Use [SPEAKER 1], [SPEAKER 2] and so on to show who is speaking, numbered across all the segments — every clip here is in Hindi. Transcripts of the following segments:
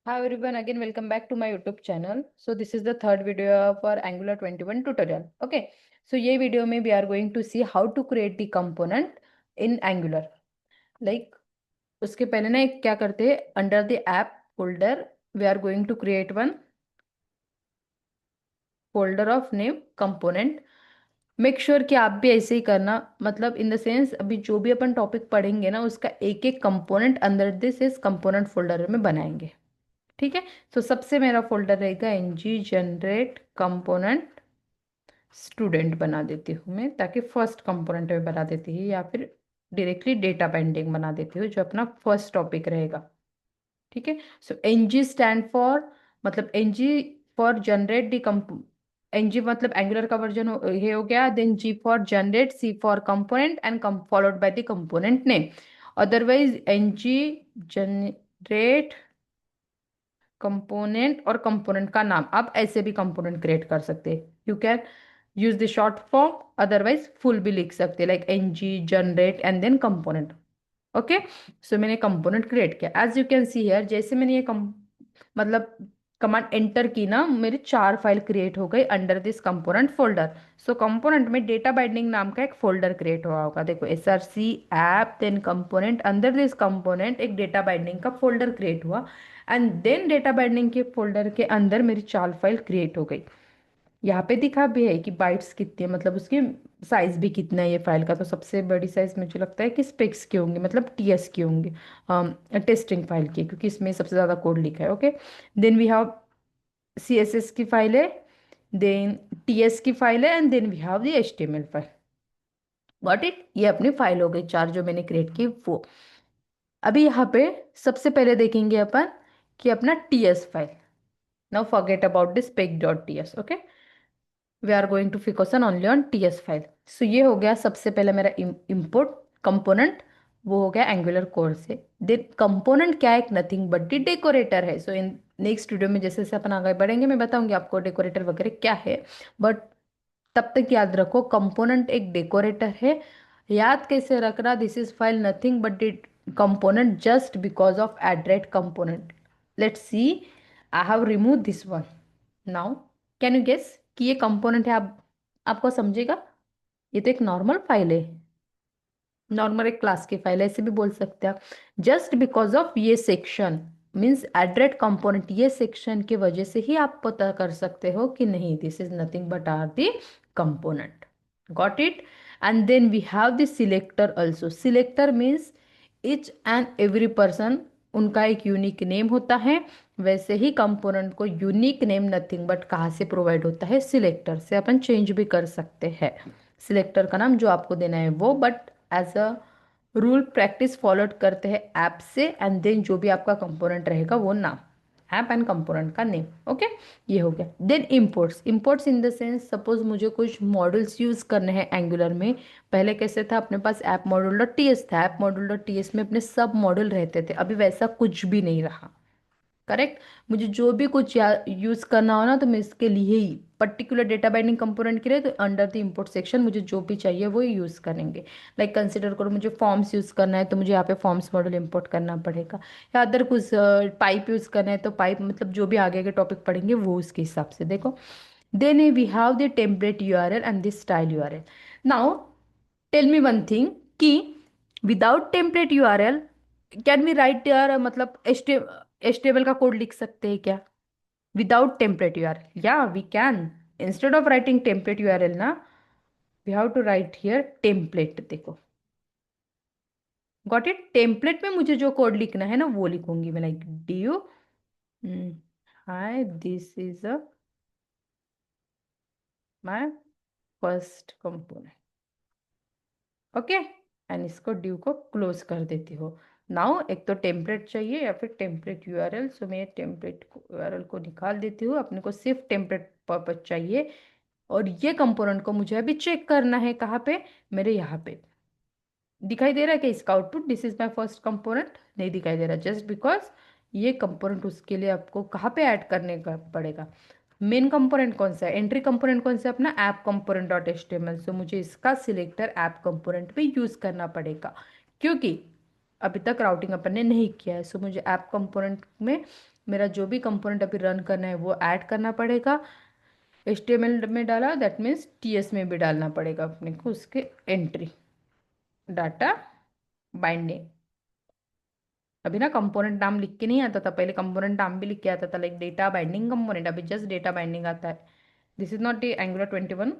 [SPEAKER 1] Hi everyone, again welcome back to my YouTube channel. So this is the third video for Angular 21 tutorial. Okay, so ये video में we are going to see how to create the component in Angular. Like उसके पहले ना एक क्या करते हैं, under the app folder we are going to create one folder of name component. Make sure कि आप भी ऐसे ही करना, मतलब इन द सेंस अभी जो भी अपन टॉपिक पढ़ेंगे ना उसका एक एक कंपोनेंट अंदर दिस इस कंपोनेंट फोल्डर में बनाएंगे। ठीक है। तो सबसे मेरा फोल्डर रहेगा एनजी जनरेट कंपोनेंट स्टूडेंट बना देती हूँ मैं, ताकि फर्स्ट कंपोनेंट में बना देती है या फिर डायरेक्टली डेटा बाइंडिंग बना देती हूँ जो अपना फर्स्ट टॉपिक रहेगा। ठीक है। सो एनजी स्टैंड फॉर, मतलब NG for generate the comp, NG मतलब एंगुलर का वर्जन ये हो गया। Then G for generate, C for component and followed by the component name. Otherwise NG generate component और कंपोनेंट का नाम, आप ऐसे भी कंपोनेंट क्रिएट कर सकते हैं। You can use the short form, otherwise full भी लिख सकते हैं, like N G generate and then component. Okay. So मैंने कंपोनेंट क्रिएट किया, as you can see here. जैसे मैंने ये मतलब कमांड एंटर की ना, मेरे 4 फाइल क्रिएट हो गई under this component folder. So component में डेटा बाइंडिंग नाम का एक फोल्डर क्रिएट हुआ होगा, देखो S R C app then component, under this component एक डेटा बाइंडिंग का फोल्डर क्रिएट हुआ। एंड देन डेटा बाइंडिंग के फोल्डर के अंदर मेरी 4 फाइल क्रिएट हो गई। यहाँ पे दिखा भी है कि बाइट्स कितनी है, मतलब उसकी साइज भी कितना है ये फाइल का। तो सबसे बड़ी साइज मुझे लगता है कि स्पेक्स की होंगी, मतलब टीएस की होंगी, टेस्टिंग फाइल की, क्योंकि इसमें सबसे ज़्यादा कोड लिखा है। Okay. Then we have CSS की फाइल है, देन टीएस की फाइल है, and then we have the HTML file. Got it. ये अपनी फाइल हो गई 4 जो मैंने क्रिएट की वो। अभी यहाँ पे सबसे पहले देखेंगे अपन कि अपना TS file. Now forget about this spec dot TS. Okay, we are going to focus only on TS file. So ये हो गया सबसे पहले मेरा इम्पोर्ट कंपोनेंट, वो हो गया एंगुलर कोड से। देन कंपोनेंट क्या है, एक नथिंग बट दी डेकोरेटर है। सो इन नेक्स्ट वीडियो में जैसे जैसे अपन आगे बढ़ेंगे मैं बताऊंगी आपको डेकोरेटर वगैरह क्या है। बट तब तक याद रखो कंपोनेंट एक डेकोरेटर है। याद कैसे रखना, this is file nothing but the component just because of at rate component. Let's see, I have remove this one. Now can you guess कि ये कंपोनेंट है, आप आपको समझेगा। ये तो एक नॉर्मल फाइल है, नॉर्मल एक क्लास की फाइल है, ऐसे भी बोल सकते हैं आप। जस्ट बिकॉज ऑफ ये सेक्शन मीन्स एड्रेट कंपोनेंट, ये सेक्शन की वजह से ही आप पता कर सकते हो कि नहीं this is nothing but are the component. Got it. And then we have the selector also. Selector means each and every person, उनका एक यूनिक नेम होता है। वैसे ही कंपोनेंट को यूनिक नेम नथिंग बट कहाँ से प्रोवाइड होता है, सिलेक्टर से। अपन चेंज भी कर सकते हैं सिलेक्टर का नाम जो आपको देना है वो, but as a rule practice followed करते हैं ऐप से। एंड देन जो भी आपका कंपोनेंट रहेगा वो नाम, ऐप एंड कंपोनेंट का नेम। ओके, ये हो गया। Then imports, imports in the sense suppose मुझे कुछ मॉड्यूल्स यूज करने हैं एंगुलर में। पहले कैसे था, अपने पास ऐप मॉड्यूल डॉट टीएस था, ऐप मॉड्यूल डॉट टीएस में अपने सब मॉड्यूल रहते थे। अभी वैसा कुछ भी नहीं रहा। करेक्ट। मुझे जो भी कुछ यूज करना हो ना, तो मैं इसके लिए ही पर्टिकुलर डेटा बाइंडिंग कंपोनेंट के लिए तो अंडर द इंपोर्ट सेक्शन मुझे जो भी चाहिए वो यूज करेंगे। लाइक कंसिडर करो मुझे फॉर्म्स यूज करना है तो मुझे यहाँ पे फॉर्म्स मॉडल इंपोर्ट करना पड़ेगा, या अदर कुछ पाइप यूज करना है तो पाइप, मतलब जो भी आगे के टॉपिक पढ़ेंगे वो उसके हिसाब से देखो। Then we have the template URL and the style URL. Now tell me one thing कि without template URL can we write यार, मतलब एचटीएमएल का कोड लिख सकते हैं क्या विदाउट टेम्पलेट यूआरएल? या we can. Instead of writing template URL ना, we have to write here template. देखो, गॉट इट। टेम्पलेट में मुझे जो कोड लिखना है ना वो लिखूंगी मैं, like D you hi this is a my first component. Okay, and इसको ड्यू को क्लोज कर देती हो। नाउ एक तो टेम्पलेट चाहिए या फिर टेम्पलेट यूआरएल। सो मैं टेम्पलेट यूआरएल को निकाल देती हूँ, अपने को सिर्फ टेम्पलेट पर्पज चाहिए। और ये कंपोनेंट को मुझे अभी चेक करना है, कहाँ पे, मेरे यहाँ पे। दिखाई दे रहा है कि इसका output this is my first component, नहीं दिखाई दे रहा, जस्ट बिकॉज ये कंपोनेंट उसके लिए आपको कहाँ पे ऐड करने का पड़ेगा। मेन कंपोनेंट कौन सा है, एंट्री कंपोनेंट कौन सा है, अपना ऐप कंपोनेंट डॉट एचटीएमएल। सो मुझे इसका सिलेक्टर ऐप कंपोनेंट पे यूज करना पड़ेगा, क्योंकि अभी तक राउटिंग अपन ने नहीं किया है। सो मुझे ऐप कंपोनेंट में मेरा जो भी कंपोनेंट अभी रन करना है वो ऐड करना पड़ेगा। HTML में डाला, दैट मीन्स TS में भी डालना पड़ेगा अपने को उसके एंट्री, डाटा बाइंडिंग। अभी ना कंपोनेंट नाम लिख के नहीं आता था, पहले कंपोनेंट नाम भी लिख के आता था, लाइक डेटा बाइंडिंग कंपोनेंट, अभी जस्ट डेटा बाइंडिंग आता है। This is not angular 21,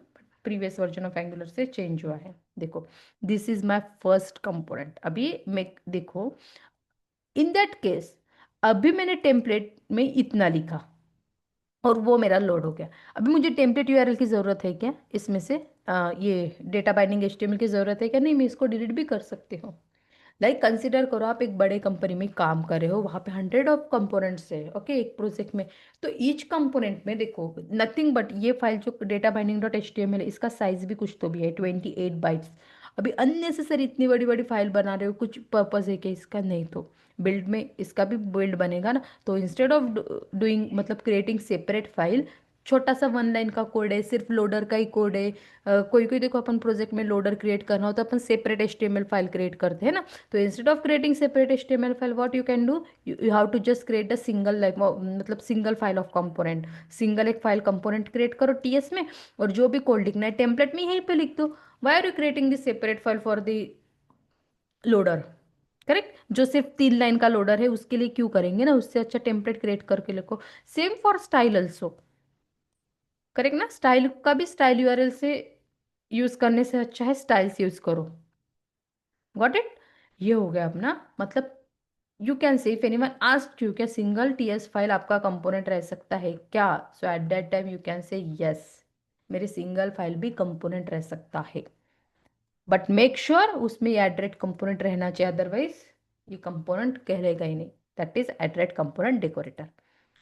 [SPEAKER 1] previous version of angular से चेंज हुआ है। देखो, this is my first component. अभी मैं देखो, इन दैट केस अभी मैंने टेम्पलेट में इतना लिखा और वो मेरा लोड हो गया। अभी मुझे टेम्पलेट यूआरएल की ज़रूरत है क्या इसमें से? ये डेटा बाइंडिंग HTML की ज़रूरत है क्या? नहीं, मैं इसको डिलीट भी कर सकती हूँ। लाइक कंसिडर करो आप एक बड़े कंपनी में काम कर रहे हो, वहां पे 100 ऑफ कंपोनेंट्स है, ओके, एक प्रोजेक्ट में। तो ईच कंपोनेंट में देखो नथिंग बट ये फाइल जो डेटा बाइंडिंग डॉट HTML है, इसका साइज भी कुछ तो भी है 28 बाइट्स। अभी अननेसेसरी इतनी बड़ी बड़ी फाइल बना रहे हो, कुछ पर्पस है क्या इसका? नहीं। तो बिल्ड में इसका भी बिल्ड बनेगा ना, तो इंस्टेड ऑफ डूइंग मतलब क्रिएटिंग सेपरेट फाइल, छोटा सा 1 लाइन का कोड है, सिर्फ लोडर का ही कोड है। कोई कोई देखो अपन प्रोजेक्ट में लोडर क्रिएट करना हो तो अपन सेपरेट HTML फाइल क्रिएट करते हैं ना। तो instead of creating separate HTML file, what you can do, you have to just create a single like मतलब single file of component. Single एक फाइल कंपोनेंट क्रिएट करो TS में, और जो भी कोड लिखना है टेम्पलेट में यहीं पे लिख दो। Why are you creating this separate file for the loader? Correct, जो सिर्फ 3 लाइन का लोडर है उसके लिए क्यों करेंगे ना, उससे अच्छा टेम्पलेट क्रिएट करके लिखो। Same for style also, correct ना? स्टाइल का भी स्टाइल यूआरएल से यूज करने से अच्छा है स्टाइल्स यूज करो। Got it? ये हो गया अपना मतलब, you can say if anyone ask you क्या सिंगल TS फाइल आपका कंपोनेंट रह सकता है क्या, so at that time you can say yes, मेरी सिंगल फाइल भी कंपोनेंट रह सकता है। बट मेक श्योर उसमें ये एड्रेट कंपोनेंट रहना चाहिए, अदरवाइज ये कंपोनेंट कहलाएगा ही नहीं। That is at rate component decorator.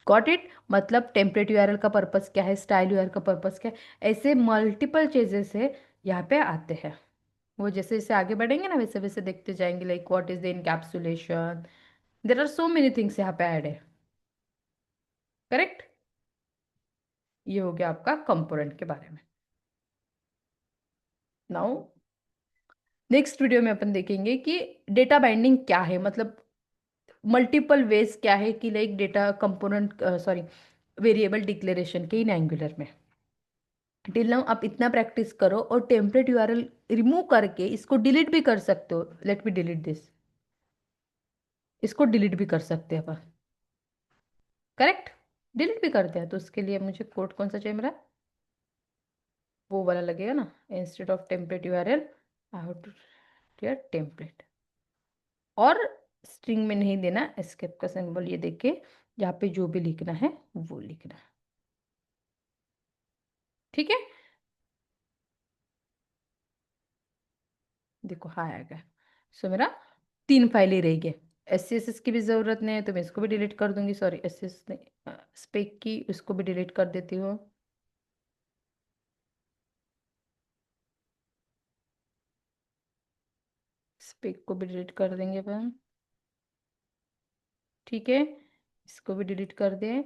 [SPEAKER 1] Got it? मतलब टेम्पलेट यूआरएल का पर्पस क्या है, स्टाइल यूआरएल का पर्पस क्या है, ऐसे मल्टीपल चीजेस है यहाँ पे आते हैं। वो जैसे जैसे आगे बढ़ेंगे ना वैसे वैसे देखते जाएंगे, like what is the encapsulation, there are so many things यहाँ पे ऐड है। करेक्ट? ये हो गया आपका कंपोनेंट के बारे में। नाउ नेक्स्ट वीडियो में अपन देखेंगे कि डेटा बाइंडिंग क्या है, मतलब मल्टीपल वेज क्या है कि like data component sorry variable declaration के इन एंगुलर में। टिल नाउ आप इतना प्रैक्टिस करो और टेम्पलेट यूआरएल रिमूव करके इसको डिलीट भी कर सकते हो। लेट मी डिलीट दिस, इसको डिलीट भी कर सकते हैं अपन। करेक्ट, डिलीट भी करते हैं। तो उसके लिए मुझे कोड कौन सा चाहिए मेरा, वो वाला लगेगा ना, instead of template URL I have to template. और स्ट्रिंग में नहीं देना, एस्केप का सिंबल ये देख के यहाँ पे जो भी लिखना है वो लिखना है। ठीक है, देखो हाँ आ गया। सो मेरा 3 फाइलें रह गई। SCSS की भी ज़रूरत नहीं है तो मैं इसको भी डिलीट कर दूंगी, सॉरी SCSS नहीं, स्पेक की उसको भी डिलीट कर देती हूँ। स्पेक को भी डिलीट कर देंगे अपन। ठीक है, इसको भी डिलीट कर दें।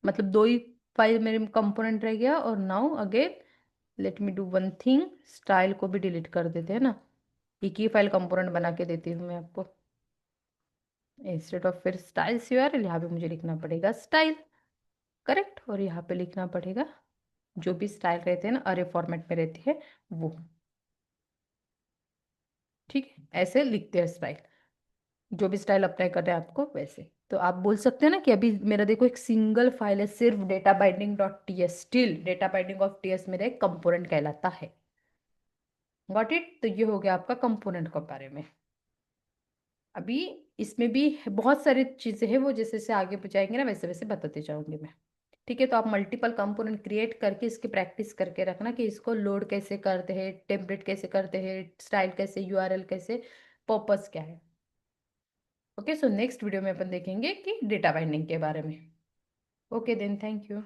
[SPEAKER 1] मतलब 2 ही फाइल मेरे कंपोनेंट रह गया। और now again let me do one thing, style को भी डिलीट कर देते हैं ना, एक ही फाइल कंपोनेंट बना के देती हूँ मैं आपको। इंस्टेड ऑफ फिर स्टाइल्स यूआरएल यहाँ पे मुझे लिखना पड़ेगा स्टाइल। करेक्ट, और यहाँ पे लिखना पड़ेगा जो भी स्टाइल रहते हैं ना अरे फॉर्मेट में रहती है वो। ठीक है, ऐसे लिखते हैं स्टाइल, जो भी स्टाइल अप्लाई कर रहे हैं आपको वैसे। तो आप बोल सकते हैं ना कि अभी मेरा देखो एक सिंगल फाइल है सिर्फ data binding dot TS, still data binding of TS मेरा एक कंपोनेंट कहलाता है। Got it? तो ये हो गया आपका कंपोनेंट के बारे में। अभी इसमें भी बहुत सारी चीजें हैं, वो जैसे जैसे आगे जाएंगे ना वैसे वैसे बताते जाऊंगी मैं। ठीक है, तो आप मल्टीपल कंपोनेंट क्रिएट करके इसकी प्रैक्टिस करके रखना कि इसको लोड कैसे करते हैं, टेम्पलेट कैसे करते हैं, स्टाइल कैसे, यूआरएल कैसे, पर्पस क्या है। ओके, सो नेक्स्ट वीडियो में अपन देखेंगे कि डेटा बाइंडिंग के बारे में। Okay then, thank you.